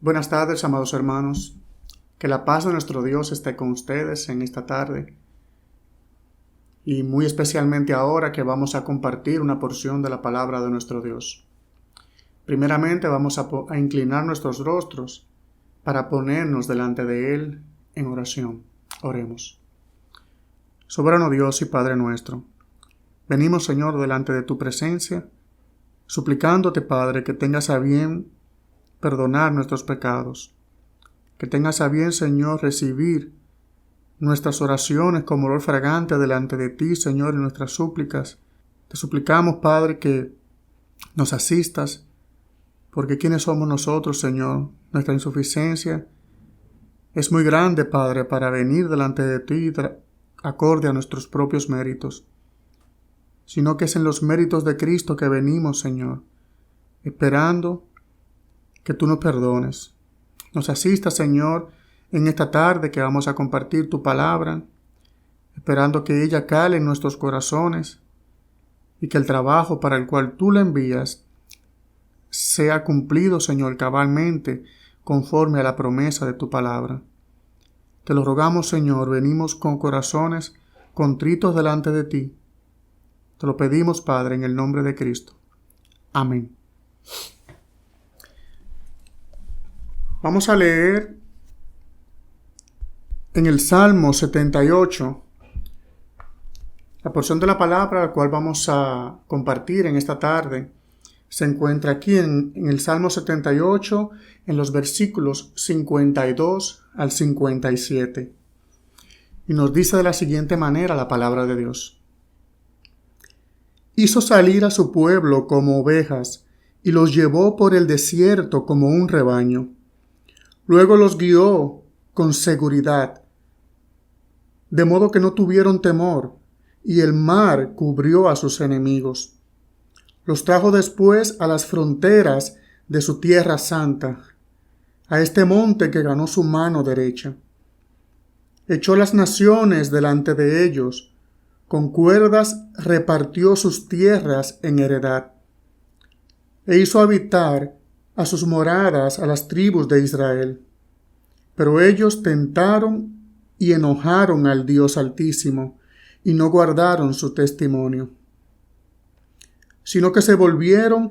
Buenas tardes, amados hermanos. Que la paz de nuestro Dios esté con ustedes en esta tarde y muy especialmente ahora que vamos a compartir una porción de la palabra de nuestro Dios. Primeramente vamos a inclinar nuestros rostros para ponernos delante de Él en oración. Oremos. Soberano Dios y Padre nuestro, venimos, Señor, delante de tu presencia, suplicándote, Padre, que tengas a bien perdonar nuestros pecados, que tengas a bien, Señor, recibir nuestras oraciones como olor fragante delante de ti, Señor, y nuestras súplicas. Te suplicamos, Padre, que nos asistas, porque ¿quiénes somos nosotros, Señor? Nuestra insuficiencia es muy grande, Padre, para venir delante de ti acorde a nuestros propios méritos, sino que es en los méritos de Cristo que venimos, Señor, esperando que tú nos perdones. Nos asistas, Señor, en esta tarde que vamos a compartir tu palabra, esperando que ella cale en nuestros corazones y que el trabajo para el cual tú la envías sea cumplido, Señor, cabalmente, conforme a la promesa de tu palabra. Te lo rogamos, Señor, venimos con corazones contritos delante de ti. Te lo pedimos, Padre, en el nombre de Cristo. Amén. Vamos a leer en el Salmo 78, la porción de la palabra la cual vamos a compartir en esta tarde, se encuentra aquí en el Salmo 78, en los versículos 52 al 57. Y nos dice de la siguiente manera la palabra de Dios. Hizo salir a su pueblo como ovejas, y los llevó por el desierto como un rebaño. Luego los guió con seguridad, de modo que no tuvieron temor, y el mar cubrió a sus enemigos. Los trajo después a las fronteras de su tierra santa, a este monte que ganó su mano derecha. Echó las naciones delante de ellos, con cuerdas repartió sus tierras en heredad, e hizo habitar a sus moradas a las tribus de Israel. Pero ellos tentaron y enojaron al Dios Altísimo, y no guardaron su testimonio, sino que se volvieron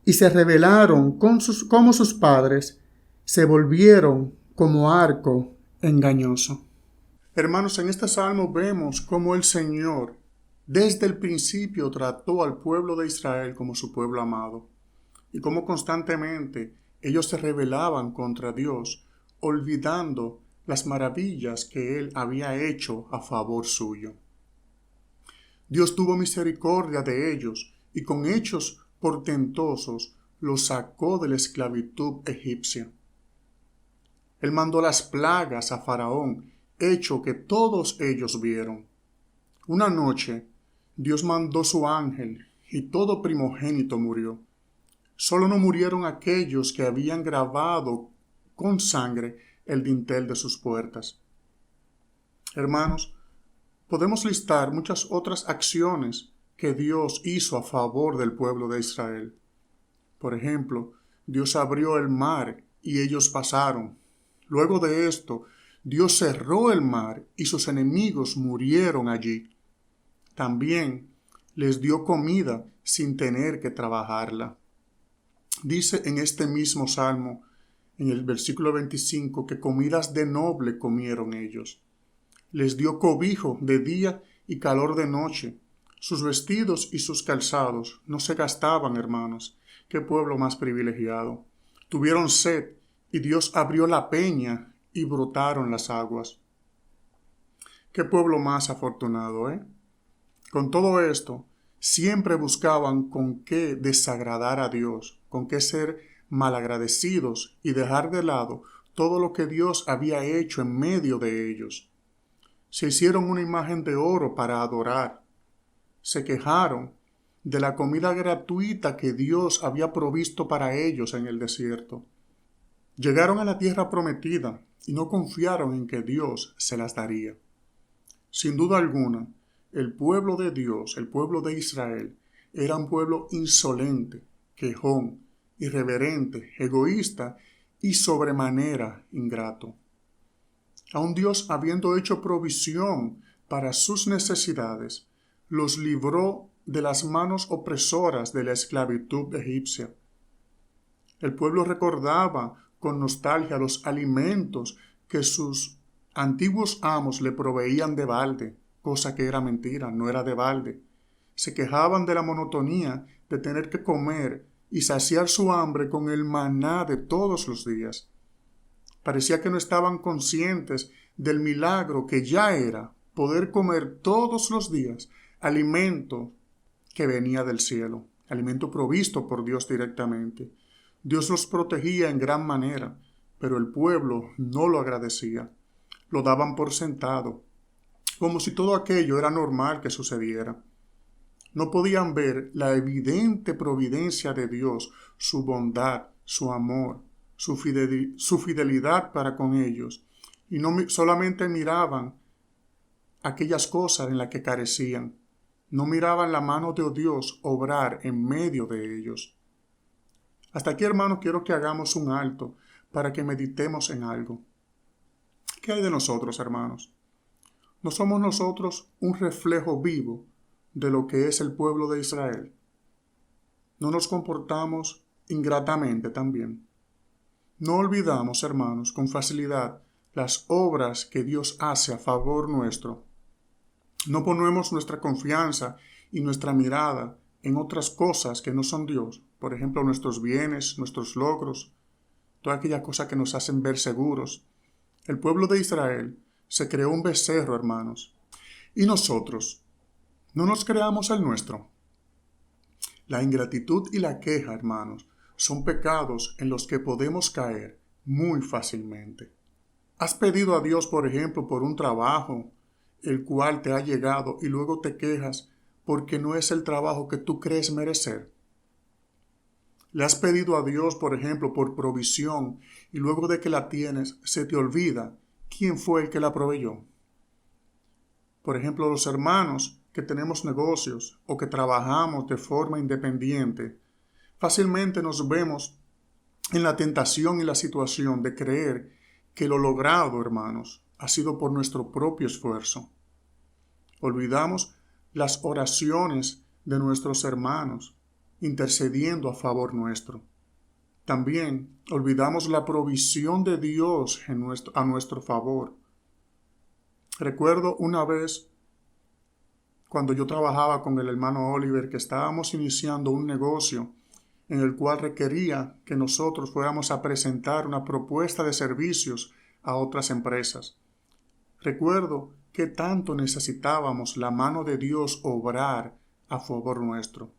y se rebelaron como sus padres, se volvieron como arco engañoso. Hermanos, en este salmo vemos cómo el Señor desde el principio trató al pueblo de Israel como su pueblo amado, y cómo constantemente ellos se rebelaban contra Dios, olvidando las maravillas que Él había hecho a favor suyo. Dios tuvo misericordia de ellos y con hechos portentosos los sacó de la esclavitud egipcia. Él mandó las plagas a Faraón, hecho que todos ellos vieron. Una noche, Dios mandó su ángel y todo primogénito murió. Solo no murieron aquellos que habían grabado con sangre el dintel de sus puertas. Hermanos, podemos listar muchas otras acciones que Dios hizo a favor del pueblo de Israel. Por ejemplo, Dios abrió el mar y ellos pasaron. Luego de esto, Dios cerró el mar y sus enemigos murieron allí. También les dio comida sin tener que trabajarla. Dice en este mismo salmo, en el versículo 25, que comidas de noble comieron ellos. Les dio cobijo de día y calor de noche. Sus vestidos y sus calzados no se gastaban, hermanos. Qué pueblo más privilegiado. Tuvieron sed y Dios abrió la peña y brotaron las aguas. Qué pueblo más afortunado, ¿eh? Con todo esto, siempre buscaban con qué desagradar a Dios, con qué ser malagradecidos y dejar de lado todo lo que Dios había hecho en medio de ellos. Se hicieron una imagen de oro para adorar. Se quejaron de la comida gratuita que Dios había provisto para ellos en el desierto. Llegaron a la tierra prometida y no confiaron en que Dios se las daría. Sin duda alguna, el pueblo de Dios, el pueblo de Israel, era un pueblo insolente, quejón, irreverente, egoísta y sobremanera ingrato. Aun Dios, habiendo hecho provisión para sus necesidades, los libró de las manos opresoras de la esclavitud egipcia. El pueblo recordaba con nostalgia los alimentos que sus antiguos amos le proveían de balde, cosa que era mentira, no era de balde. Se quejaban de la monotonía de tener que comer y saciar su hambre con el maná de todos los días. Parecía que no estaban conscientes del milagro que ya era poder comer todos los días alimento que venía del cielo, alimento provisto por Dios directamente. Dios los protegía en gran manera, pero el pueblo no lo agradecía. Lo daban por sentado, como si todo aquello era normal que sucediera. No podían ver la evidente providencia de Dios, su bondad, su amor, su fidelidad para con ellos, y no solamente miraban aquellas cosas en las que carecían, no miraban la mano de Dios obrar en medio de ellos. Hasta aquí, hermanos, quiero que hagamos un alto para que meditemos en algo. ¿Qué hay de nosotros, hermanos? ¿No somos nosotros un reflejo vivo de lo que es el pueblo de Israel? ¿No nos comportamos ingratamente también? No olvidamos, hermanos, con facilidad las obras que Dios hace a favor nuestro. No ponemos nuestra confianza y nuestra mirada en otras cosas que no son Dios, por ejemplo, nuestros bienes, nuestros logros, todas aquellas cosas que nos hacen ver seguros. El pueblo de Israel se creó un becerro, hermanos. ¿Y nosotros? ¿No nos creamos el nuestro? La ingratitud y la queja, hermanos, son pecados en los que podemos caer muy fácilmente. ¿Has pedido a Dios, por ejemplo, por un trabajo, el cual te ha llegado y luego te quejas porque no es el trabajo que tú crees merecer? ¿Le has pedido a Dios, por ejemplo, por provisión y luego de que la tienes se te olvida quién fue el que la proveyó? Por ejemplo, los hermanos que tenemos negocios o que trabajamos de forma independiente, fácilmente nos vemos en la tentación y la situación de creer que lo logrado, hermanos, ha sido por nuestro propio esfuerzo. Olvidamos las oraciones de nuestros hermanos intercediendo a favor nuestro. También olvidamos la provisión de Dios a nuestro favor. Recuerdo una vez cuando yo trabajaba con el hermano Oliver que estábamos iniciando un negocio en el cual requería que nosotros fuéramos a presentar una propuesta de servicios a otras empresas. Recuerdo que tanto necesitábamos la mano de Dios obrar a favor nuestro.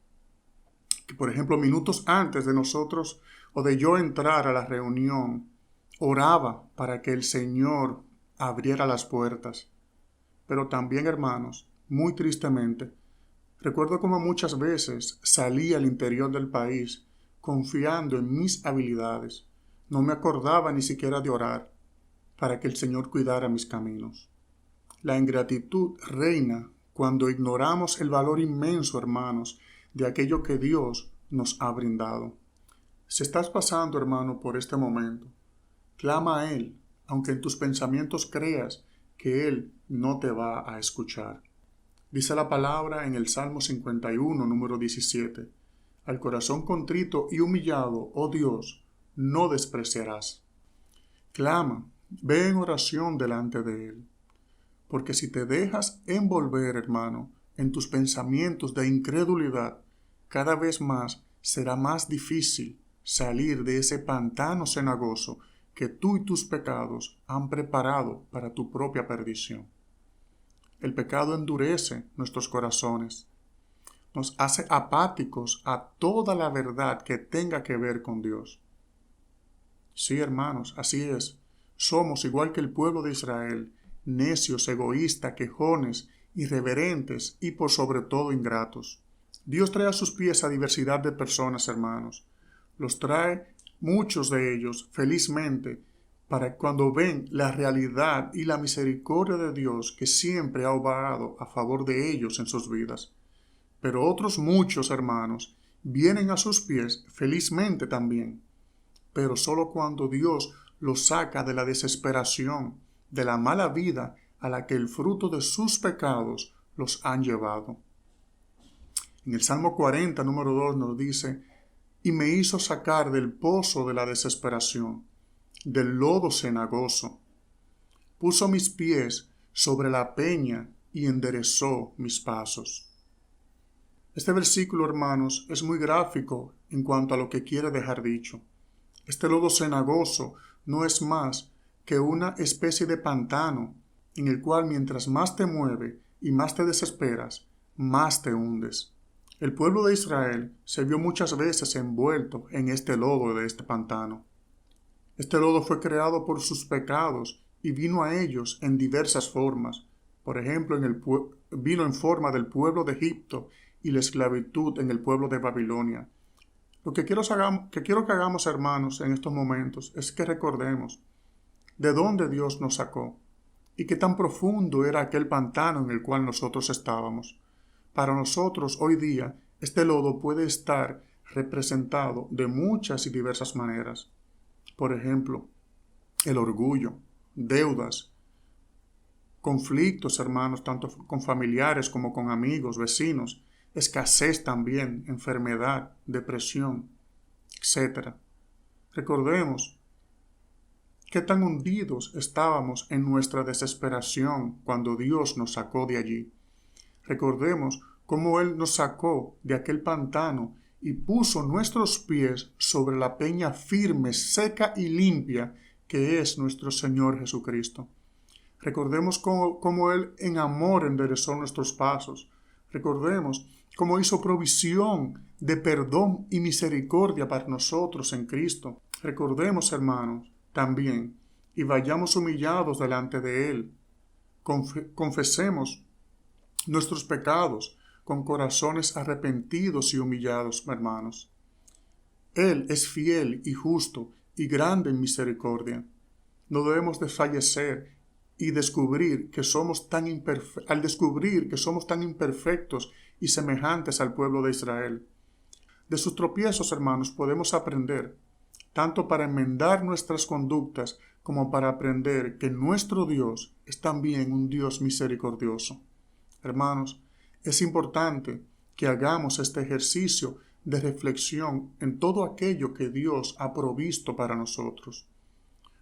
Que, por ejemplo, minutos antes de nosotros o de yo entrar a la reunión, oraba para que el Señor abriera las puertas. Pero también, hermanos, muy tristemente, recuerdo como muchas veces salí al interior del país confiando en mis habilidades. No me acordaba ni siquiera de orar para que el Señor cuidara mis caminos. La ingratitud reina cuando ignoramos el valor inmenso, hermanos, de aquello que Dios nos ha brindado. Si estás pasando, hermano, por este momento, clama a Él, aunque en tus pensamientos creas que Él no te va a escuchar. Dice la palabra en el Salmo 51, número 17, al corazón contrito y humillado, oh Dios, no despreciarás. Clama, ve en oración delante de Él, porque si te dejas envolver, hermano, en tus pensamientos de incredulidad, cada vez más será más difícil salir de ese pantano cenagoso que tú y tus pecados han preparado para tu propia perdición. El pecado endurece nuestros corazones, nos hace apáticos a toda la verdad que tenga que ver con Dios. Sí, hermanos, así es. Somos, igual que el pueblo de Israel, necios, egoístas, quejones, irreverentes y por sobre todo ingratos. Dios trae a sus pies a diversidad de personas, hermanos. Los trae, muchos de ellos, felizmente, para que cuando ven la realidad y la misericordia de Dios que siempre ha obrado a favor de ellos en sus vidas. Pero otros muchos, hermanos, vienen a sus pies felizmente también, pero solo cuando Dios los saca de la desesperación, de la mala vida a la que el fruto de sus pecados los han llevado. En el Salmo 40, número 2 nos dice: y me hizo sacar del pozo de la desesperación, del lodo cenagoso. Puso mis pies sobre la peña y enderezó mis pasos. Este versículo, hermanos, es muy gráfico en cuanto a lo que quiere dejar dicho. Este lodo cenagoso no es más que una especie de pantano en el cual mientras más te mueve y más te desesperas, más te hundes. El pueblo de Israel se vio muchas veces envuelto en este lodo de este pantano. Este lodo fue creado por sus pecados y vino a ellos en diversas formas. Por ejemplo, vino en forma del pueblo de Egipto y la esclavitud en el pueblo de Babilonia. Lo que quiero que hagamos, hermanos, en estos momentos es que recordemos de dónde Dios nos sacó y qué tan profundo era aquel pantano en el cual nosotros estábamos. Para nosotros, hoy día, este lodo puede estar representado de muchas y diversas maneras. Por ejemplo, el orgullo, deudas, conflictos, hermanos, tanto con familiares como con amigos, vecinos, escasez también, enfermedad, depresión, etc. Recordemos qué tan hundidos estábamos en nuestra desesperación cuando Dios nos sacó de allí. Recordemos cómo Él nos sacó de aquel pantano y puso nuestros pies sobre la peña firme, seca y limpia que es nuestro Señor Jesucristo. Recordemos cómo Él en amor enderezó nuestros pasos. Recordemos cómo hizo provisión de perdón y misericordia para nosotros en Cristo. Recordemos, hermanos, también, y vayamos humillados delante de Él. Confesemos nuestros pecados con corazones arrepentidos y humillados, hermanos. Él es fiel y justo y grande en misericordia. No debemos desfallecer y descubrir que somos tan imperfectos y semejantes al pueblo de Israel. De sus tropiezos, hermanos, podemos aprender, tanto para enmendar nuestras conductas como para aprender que nuestro Dios es también un Dios misericordioso. Hermanos, es importante que hagamos este ejercicio de reflexión en todo aquello que Dios ha provisto para nosotros,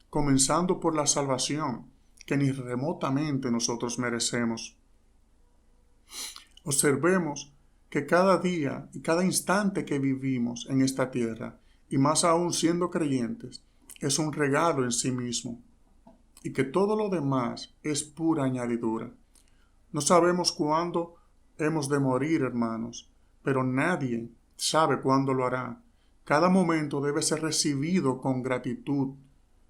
comenzando por la salvación que ni remotamente nosotros merecemos. Observemos que cada día y cada instante que vivimos en esta tierra, y más aún siendo creyentes, es un regalo en sí mismo, y que todo lo demás es pura añadidura. No sabemos cuándo hemos de morir, hermanos, pero nadie sabe cuándo lo hará. Cada momento debe ser recibido con gratitud.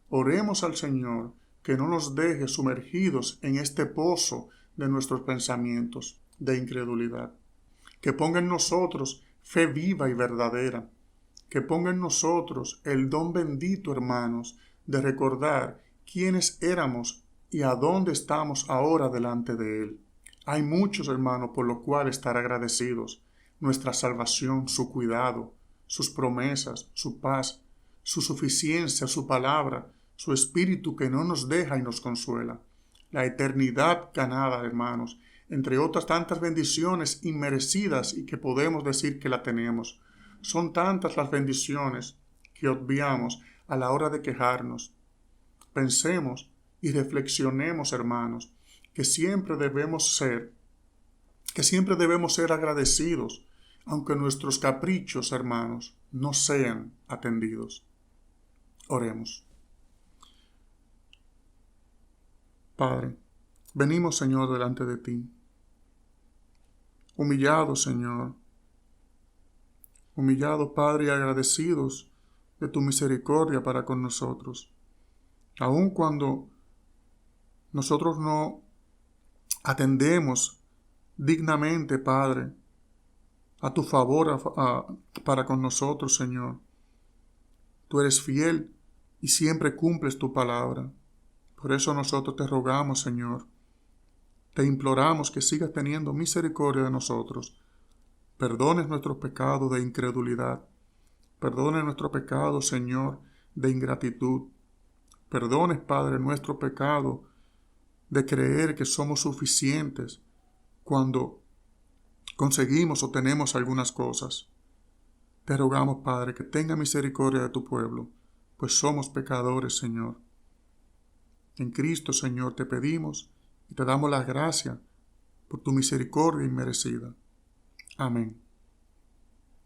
Oremos al Señor que no nos deje sumergidos en este pozo de nuestros pensamientos de incredulidad. Que ponga en nosotros fe viva y verdadera. Que ponga en nosotros el don bendito, hermanos, de recordar quiénes éramos y a dónde estamos ahora delante de Él. Hay muchos, hermanos, por lo cual estar agradecidos. Nuestra salvación, su cuidado, sus promesas, su paz, su suficiencia, su palabra, su espíritu que no nos deja y nos consuela. La eternidad ganada, hermanos, entre otras tantas bendiciones inmerecidas y que podemos decir que la tenemos. Son tantas las bendiciones que obviamos a la hora de quejarnos. Pensemos y reflexionemos, hermanos, que siempre debemos ser agradecidos, aunque nuestros caprichos, hermanos, no sean atendidos. Oremos. Padre, venimos, Señor, delante de ti, humillados, Señor, humillados, Padre, y agradecidos de tu misericordia para con nosotros. Aun cuando nosotros no atendemos dignamente, Padre, a tu favor para con nosotros, Señor. Tú eres fiel y siempre cumples tu palabra. Por eso nosotros te rogamos, Señor. Te imploramos que sigas teniendo misericordia de nosotros. Perdones nuestros pecados de incredulidad. Perdone nuestro pecado, Señor, de ingratitud. Perdones, Padre, nuestro pecado de creer que somos suficientes cuando conseguimos o tenemos algunas cosas. Te rogamos, Padre, que tenga misericordia de tu pueblo, pues somos pecadores, Señor. En Cristo, Señor, te pedimos y te damos las gracias por tu misericordia inmerecida. Amén.